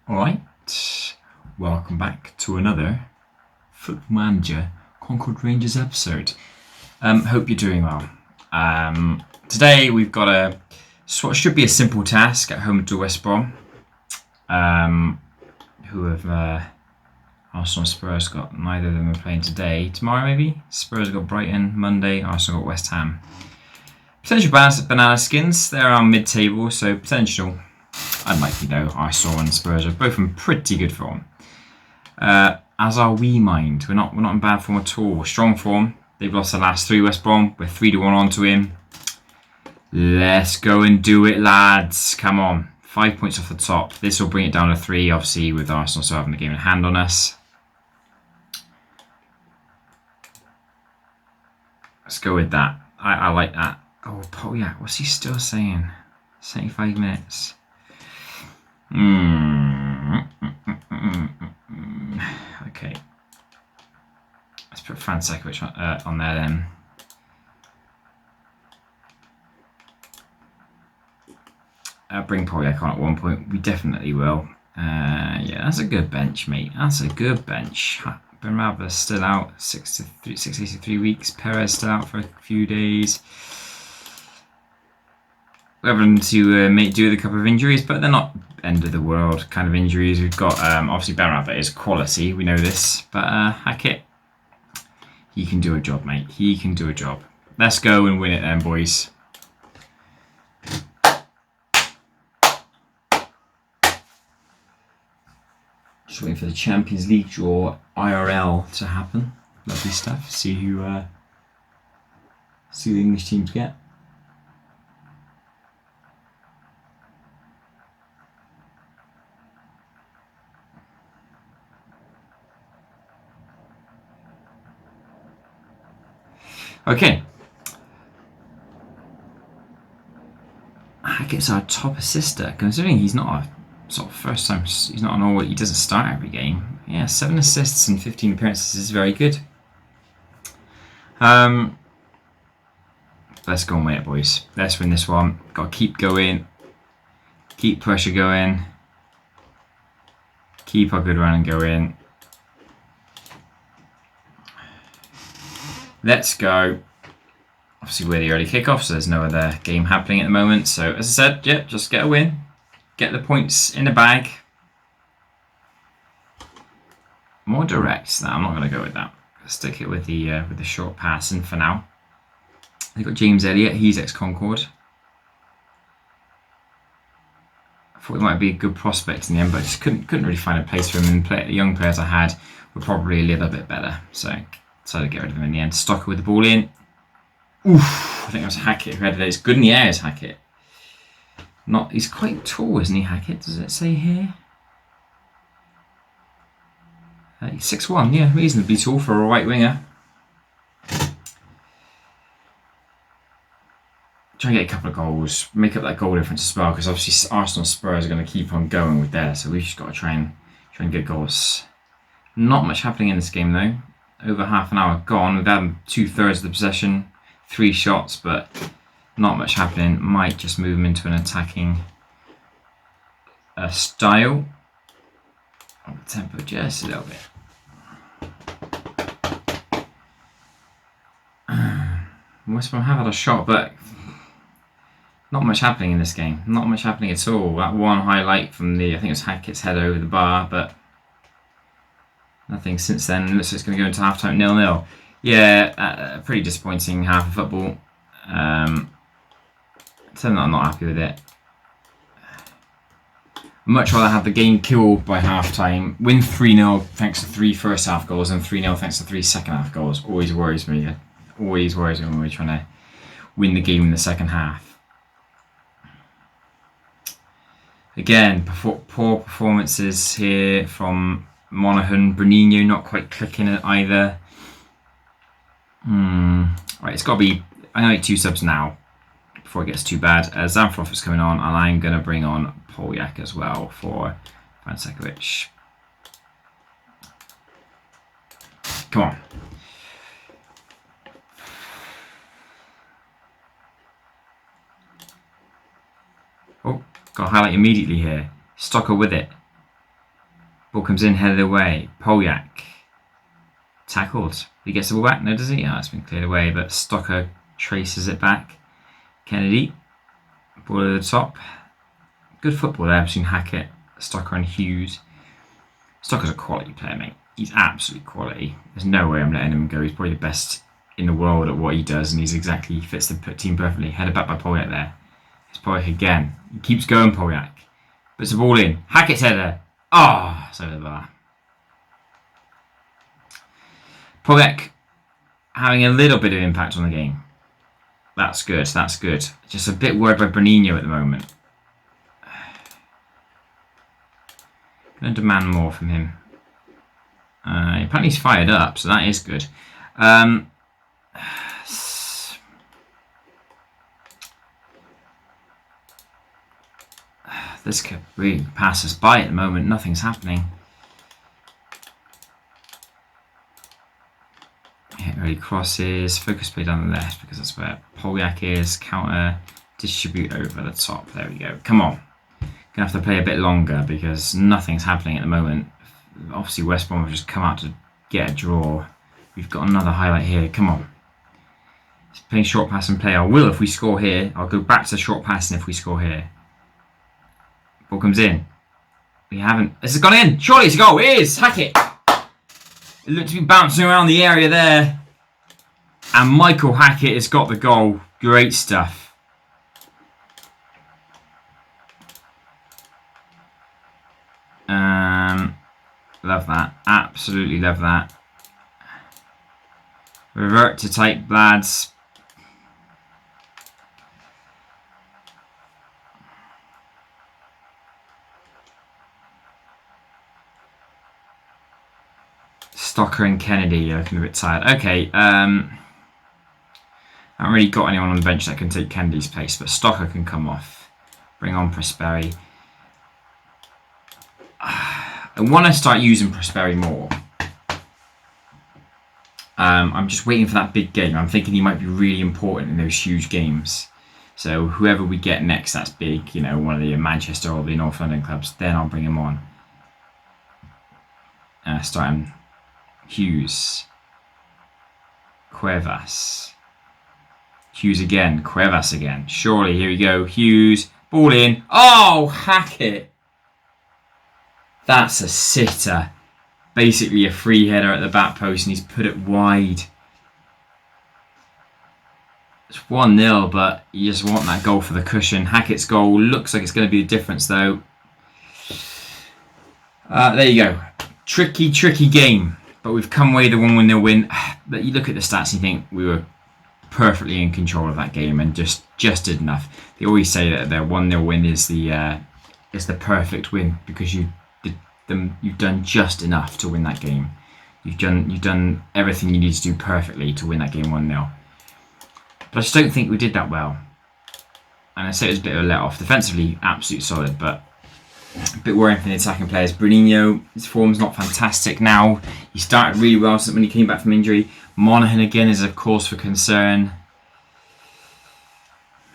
Alright, welcome back to another Football Manager Concord Rangers episode. Hope you're doing well. Today we've got what should be a simple task at home to West Brom, who have Arsenal and Spurs got. Neither of them are playing today. Tomorrow maybe? Spurs got Brighton. Monday Arsenal got West Ham. Potential banana skins, they're on mid-table, so potential. Unlikely though, Arsenal and Spurs are both in pretty good form. As are we, mind. We're not in bad form at all. Strong form. They've lost the last three, West Brom. We're 3-1 onto him. Let's go and do it, lads. Come on. 5 points off the top. This will bring it down to 3, obviously, with Arsenal still having the game in hand on us. Let's go with that. I like that. Oh, yeah. What's he still saying? 75 minutes. Okay. Let's put Fransekovic on there then. Bring Polyak on at one point. We definitely will. Yeah, that's a good bench, mate. That's a good bench. Benrahma's still out 6 to 3 weeks. Perez still out for a few days. We're having to do with a couple of injuries, but they're not end of the world kind of injuries. We've got obviously Benrahma is quality, we know this, but Hackett, he can do a job, mate. He can do a job. Let's go and win it then, boys. Just waiting for the Champions League draw IRL to happen. Lovely stuff. See who the English teams get. Okay. Hackett's our top assister, considering he's not a sort of first time, he's not an all, he doesn't start every game. Yeah, 7 assists and 15 appearances is very good. Let's go and win it, boys. Let's win this one. Got to keep going. Keep pressure going. Keep a good run and go in. Let's go. Obviously we're the early kickoff, so there's no other game happening at the moment. So as I said, yeah, just get a win. Get the points in the bag. More direct. No, I'm not going to go with that. Let's stick it with the short passing for now. They've got James Elliott. He's ex-Concord. I thought it might be a good prospect in the end, but I just couldn't really find a place for him. And the young players I had were probably a little bit better. So decided to get rid of him in the end. Stocker with the ball in. Oof, I think it was Hackett who headed it. It's good in the air, is Hackett. He's quite tall, isn't he, Hackett? Does it say here? He's 6'1", yeah, reasonably tall for a right winger. Try and get a couple of goals, make up that goal difference as well, because obviously Arsenal and Spurs are going to keep on going with theirs, so we've just got to try and get goals. Not much happening in this game though. Over half an hour gone. We've had 2/3 of the possession, 3 shots, but not much happening. Might just move them into an attacking style. Up the tempo just a little bit. West Brom have had a shot, but not much happening in this game. Not much happening at all. That one highlight from I think it was Hackett's head over the bar, but nothing since then. It looks like it's going to go into half-time 0-0. Yeah, pretty disappointing half of football. Something I'm not happy with it. I'd much rather have the game killed by half-time. Win 3-0 thanks to 3 first-half goals and 3-0 thanks to 3 second-half goals. Always worries me. Always worries me when we're trying to win the game in the second half. Again, poor performances here from Monaghan. Bruninho not quite clicking it either. Right, it's got to be. I need 2 subs now before it gets too bad. Zamfrov is coming on, and I'm going to bring on Polyak as well for Fransekovic. Come on. Oh, got to highlight immediately here. Stocker with it. Ball comes in, headed away. Polyak. Tackled. He gets the ball back? No, does he? Yeah, it's been cleared away, but Stocker traces it back. Kennedy. Ball over the top. Good football there between Hackett, Stocker and Hughes. Stocker's a quality player, mate. He's absolute quality. There's no way I'm letting him go. He's probably the best in the world at what he does, and he fits the team perfectly. Headed back by Polyak there. It's Polyak again. He keeps going, Polyak. Puts the ball in. Hackett's header. Ah, it's over the bar. Polyak having a little bit of impact on the game. That's good. That's good. Just a bit worried by Bonino at the moment. Going to demand more from him. Apparently he's fired up, so that is good. This could really pass us by at the moment. Nothing's happening. Hit early crosses. Focus play down the left because that's where Polyak is. Counter. Distribute over the top. There we go. Come on. Gonna have to play a bit longer because nothing's happening at the moment. Obviously West Brom have just come out to get a draw. We've got another highlight here. Come on. It's playing short pass and play. I will if we score here. I'll go back to short passing if we score here. Ball comes in. We haven't. This has gone in. Surely it's a goal. It is. Hackett. It looked to be bouncing around the area there. And Michael Hackett has got the goal. Great stuff. Love that. Absolutely love that. Revert to type, lads. Stocker and Kennedy are looking a bit tired. Okay. I haven't really got anyone on the bench that can take Kennedy's place, but Stocker can come off. Bring on Prosperi. I want to start using Prosperi more. I'm just waiting for that big game. I'm thinking he might be really important in those huge games. So whoever we get next that's big, you know, one of the Manchester or the North London clubs, then I'll bring him on. Start him. Hughes. Cuevas. Hughes again. Cuevas again. Surely, here we go. Hughes. Ball in. Oh, Hackett. That's a sitter. Basically a free header at the back post and he's put it wide. It's 1-0, but you just want that goal for the cushion. Hackett's goal looks like it's going to be the difference though. There you go. Tricky game. But we've come away with a 1-0 win. But you look at the stats and you think we were perfectly in control of that game and just did enough. They always say that their 1-0 win is the perfect win because you've done just enough to win that game. You've done everything you need to do perfectly to win that game 1-0. But I just don't think we did that well. And I say it was a bit of a let off. Defensively, absolutely solid, but a bit worrying for the attacking players. Bruninho, his form's not fantastic now. He started really well when he came back from injury. Monaghan again is a cause for concern.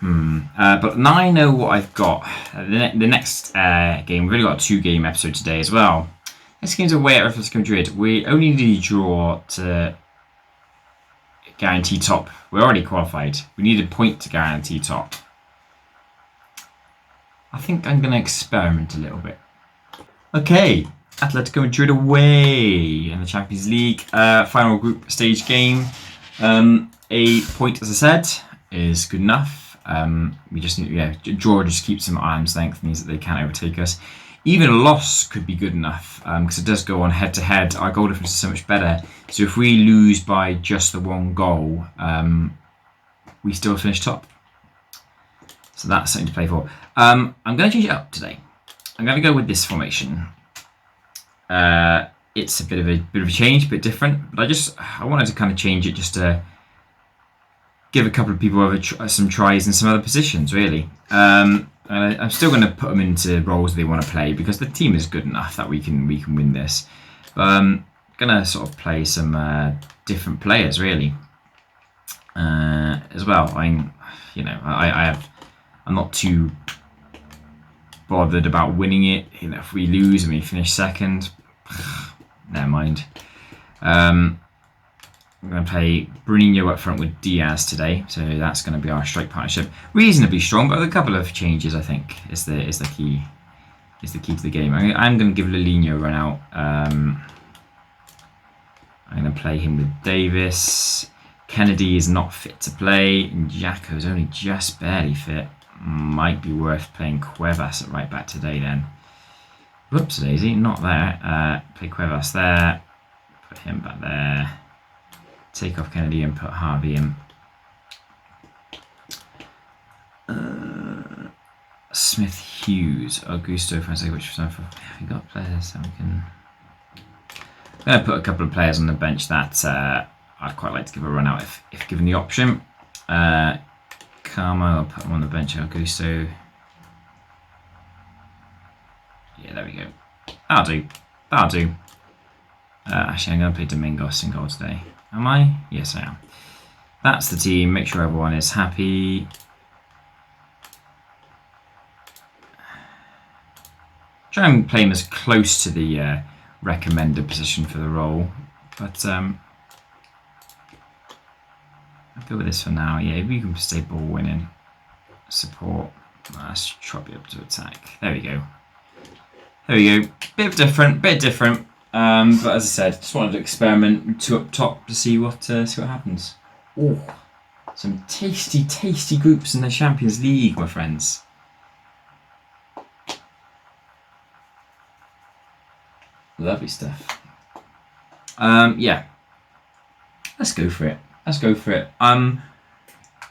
But now I know what I've got. The next game, we've only got a 2-game episode today as well. This game's away at Atletico Madrid. We only need a draw to guarantee top. We're already qualified. We need a point to guarantee top. I think I'm going to experiment a little bit. Okay, Atletico Madrid away in the Champions League. Final group stage game. A point, as I said, is good enough. We just need, draw just keeps them at arm's length, means that they can't overtake us. Even a loss could be good enough because it does go on head to head. Our goal difference is so much better. So if we lose by just the 1 goal, we still finish top. So that's something to play for. I'm going to change it up today. I'm going to go with this formation. It's a bit of a change, a bit different. But I wanted to kind of change it just to give a couple of people some tries in some other positions, really. I'm still going to put them into roles they want to play because the team is good enough that we can win this. But I'm going to sort of play some different players, really, as well. I'm not too bothered about winning it. If we lose and we finish second, Never mind. I'm going to play Bruninho up front with Diaz today, so that's going to be our strike partnership. Reasonably strong, but with a couple of changes, I think, is the key to the game. I'm going to give Lilinho a run out. I'm going to play him with Davis. Kennedy is not fit to play. Jacko's only just barely fit. Might be worth playing Cuevas at right back today then. Whoops daisy, not there. Play Cuevas there. Put him back there. Take off Kennedy and put Harvey in. Smith Hughes, Augusto, Fonseca, which was for. We got players that we can. I'm going to put a couple of players on the bench that I'd quite like to give a run out if given the option. Carmo, I'll put him on the bench. Augusto. Yeah, there we go. That'll do. Actually, I'm going to play Domingos in goal today. Am I? Yes, I am. That's the team. Make sure everyone is happy. Try and play him as close to the recommended position for the role, but I'll go with this for now. Yeah, if you can stay ball winning, support. Let's chop you up to attack. There we go. Bit different. But as I said, just wanted to experiment two up top to see what happens. Oh, some tasty groups in the Champions League, my friends. Lovely stuff. Yeah. Let's go for it. We're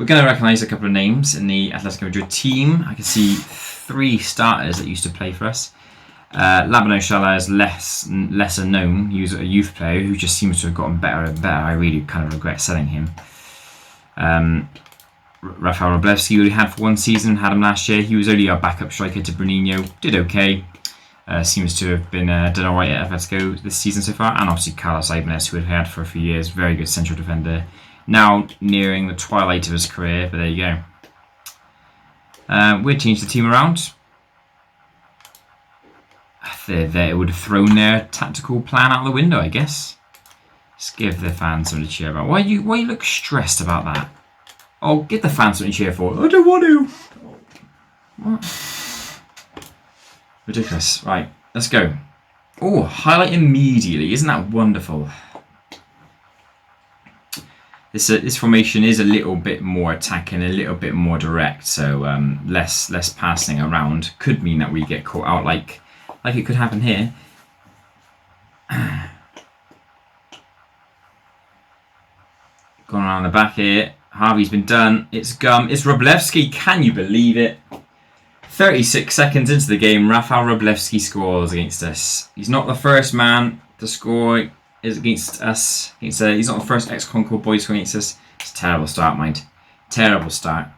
going to recognise a couple of names in the Atletico Madrid team. I can see 3 starters that used to play for us. Labano Shala is lesser known. He was a youth player who just seems to have gotten better and better. I really kind of regret selling him. Rafael Roblewski, who we had for 1 season, had him last year. He was only our backup striker to Bruninho. Did okay. Seems to have been done alright at Atletico this season so far. And obviously Carlos Ibanez, who we've had for a few years. Very good central defender. Now nearing the twilight of his career, but there you go. We'll change the team around. They would have thrown their tactical plan out the window, I guess. Just give the fans something to cheer about. Why you look stressed about that? Oh, give the fans something to cheer for. I don't want to. What? Ridiculous. Right, let's go. Oh, highlight immediately. Isn't that wonderful? This formation is a little bit more attacking, a little bit more direct. So less passing around could mean that we get caught out like it could happen here. Going around the back here. Harvey's been done. It's Gum. It's Roblewski. Can you believe it? 36 seconds into the game, Rafael Roblewski scores against us. He's not the first man to score against us. He's not the first ex-Concord boy to score against us. It's a terrible start, mind. Terrible start.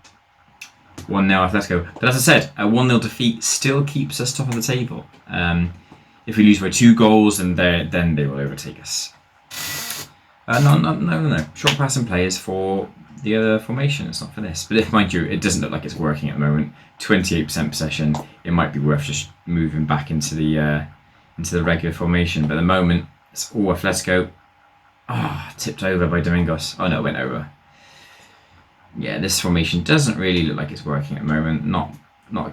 1-0 Atletico. But as I said, a 1-0 defeat still keeps us top of the table. If we lose by 2 goals, then they will overtake us. No. Short passing play is for the other formation. It's not for this. But if, mind you, it doesn't look like it's working at the moment. 28% possession. It might be worth just moving back into the regular formation. But at the moment, it's all Atletico. Tipped over by Domingos. Oh no, it went over. Yeah, this formation doesn't really look like it's working at the moment. Not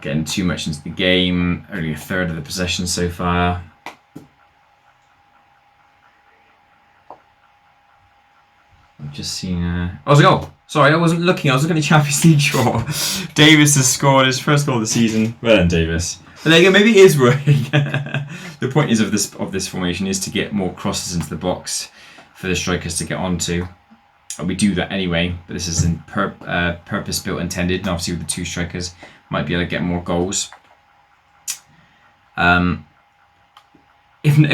getting too much into the game. Only a third of the possession so far. I've just seen... Oh, it's a goal! Sorry, I wasn't looking. I was looking at Champions League draw. Davis has scored his first goal of the season. Well done, Davis. But there you go. Maybe it is working. The point is of this formation is to get more crosses into the box for the strikers to get onto. And we do that anyway, but this is in purpose-built intended, and obviously with the 2 strikers, might be able to get more goals. If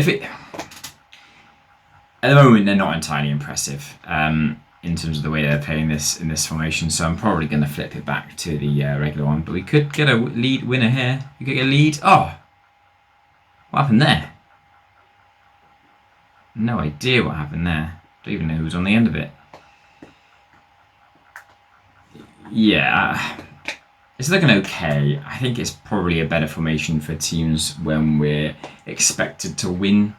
it at the moment they're not entirely impressive in terms of the way they're playing this in this formation, so I'm probably going to flip it back to the regular one. But we could get a lead winner here. You could get a lead. Oh, what happened there? No idea what happened there. Don't even know who was on the end of it. Yeah, it's looking okay. I think it's probably a better formation for teams when we're expected to win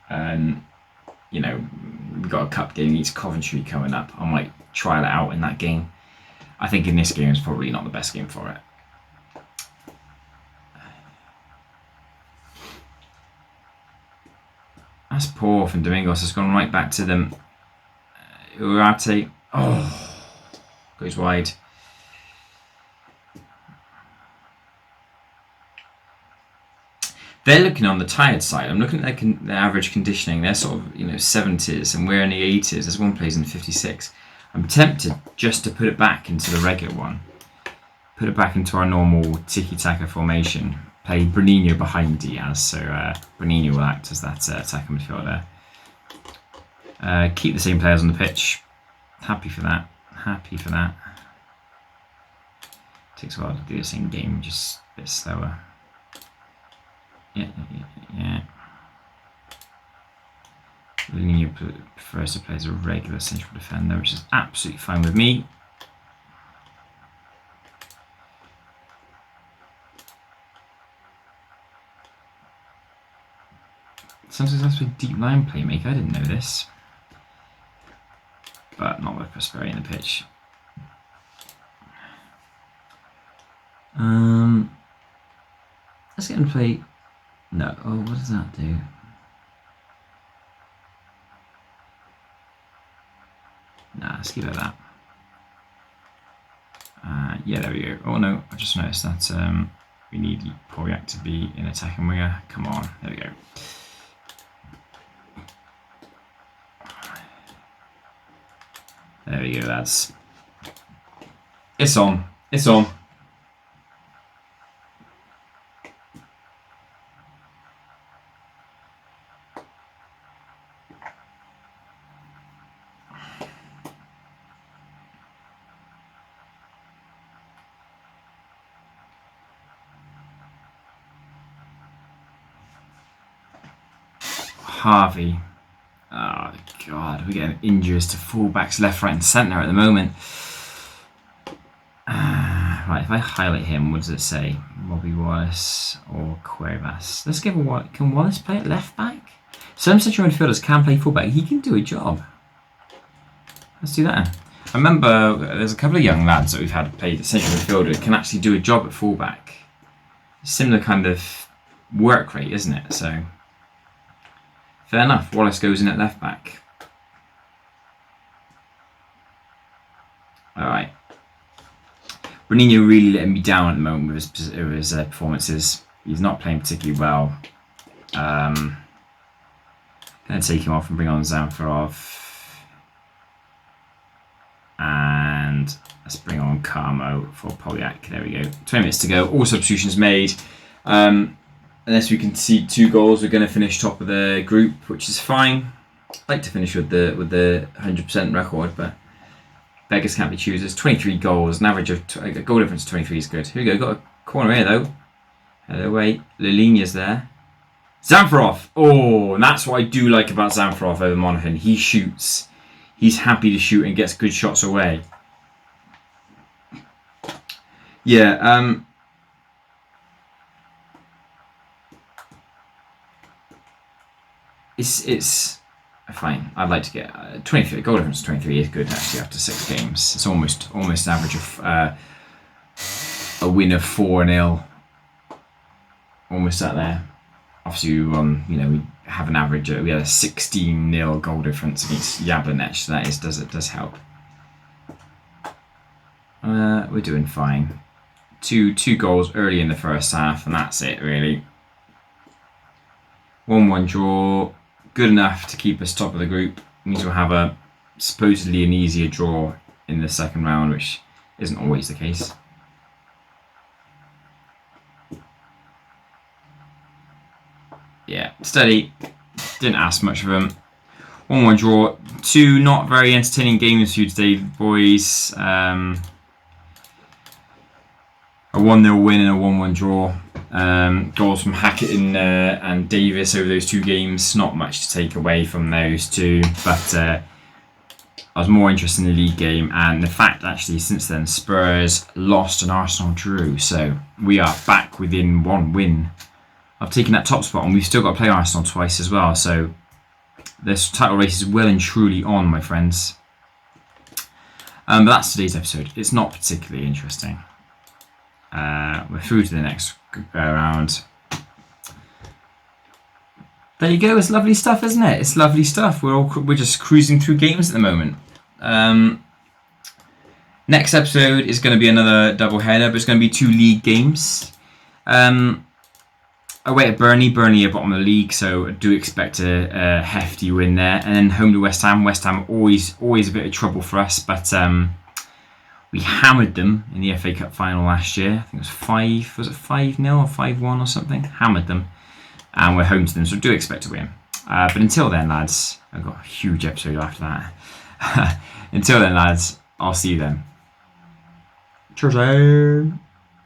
And, you know, we've got a cup game against Coventry coming up. I might try that out in that game. I think in this game it's probably not the best game for it. That's poor from Domingos. It's gone right back to them. Urate. Oh, goes wide. They're looking on the tired side. I'm looking at their average conditioning. They're sort of, 70s, and we're in the 80s. There's one plays in 56. I'm tempted just to put it back into the regular one. Put it back into our normal tiki-taka formation. Play Bruninho behind Diaz, so Bruninho will act as that attacking midfielder. Keep the same players on the pitch. Happy for that. Takes a while to do the same game, just a bit slower. Yeah. Bruninho prefers to play as a regular central defender, which is absolutely fine with me. Sometimes that's a deep line playmaker. I didn't know this, but not with Prosperi in the pitch. Let's get him to play. No. Oh, what does that do? Nah, let's keep it at that. Yeah, there we go. Oh no, I just noticed that we need Poyak to be in attacking winger. Come on, there we go. There we go, lads. It's on. Harvey. Oh God, we're getting injuries to fullbacks left, right, and centre at the moment. Right, if I highlight him, what does it say? Robbie Wallace or Cuevas? Let's give can Wallace play at left back? Some central midfielders can play fullback. He can do a job. Let's do that. I remember there's a couple of young lads that we've had play central midfielder that can actually do a job at fullback. Similar kind of work rate, isn't it? So. Fair enough, Wallace goes in at left back. Alright. Bruninho really letting me down at the moment with his performances. He's not playing particularly well. Going to take him off and bring on Zamfarov. And let's bring on Carmo for Polyak. There we go. 20 minutes to go. All substitutions made. Unless we concede 2 goals, we're going to finish top of the group, which is fine. I'd like to finish with the 100% record, but beggars can't be choosers. 23 goals, an average of a goal difference of 23 is good. Here we go, got a corner here though. Hello, wait, Lilinia's there. Zamfarov! Oh, and that's what I do like about Zamfarov over Monaghan. He shoots. He's happy to shoot and gets good shots away. Yeah, It's fine. I'd like to get 23. Goal difference 23 is good actually after 6 games. It's almost average of a win of 4-0. Almost at there. Obviously, we have an average. We had a 16-0 goal difference against Jablonec. So that does help. We're doing fine. Two goals early in the first half, and that's it really. 1-1 draw. Good enough to keep us top of the group. Means we'll have supposedly an easier draw in the second round, which isn't always the case. Yeah, steady. Didn't ask much of them. 1-1 draw. 2 not very entertaining games for you today, boys. A 1-0 win and a 1-1 draw. Goals from Hackett and Davis over those 2 games. Not much to take away from those 2, but I was more interested in the league game, and the fact actually since then Spurs lost and Arsenal drew, so we are back within 1 win of taking that top spot, and we've still got to play Arsenal twice as well, so This title race is well and truly on, my friends. But that's today's episode. It's not particularly interesting. We're through to the next round. There you go. It's lovely stuff, isn't it? It's lovely stuff. We're just cruising through games at the moment. Next episode is going to be another double header, but it's going to be 2 league games. Away at Burnley. Burnley are bottom of the league, so I do expect a hefty win there. And then home to West Ham. West Ham always a bit of trouble for us, but we hammered them in the FA Cup final last year. I think it was 5-0 or 5-1 or something? Hammered them. And we're home to them, so I do expect to win. But until then, lads, I've got a huge episode after that. Until then, lads, I'll see you then. Cheers.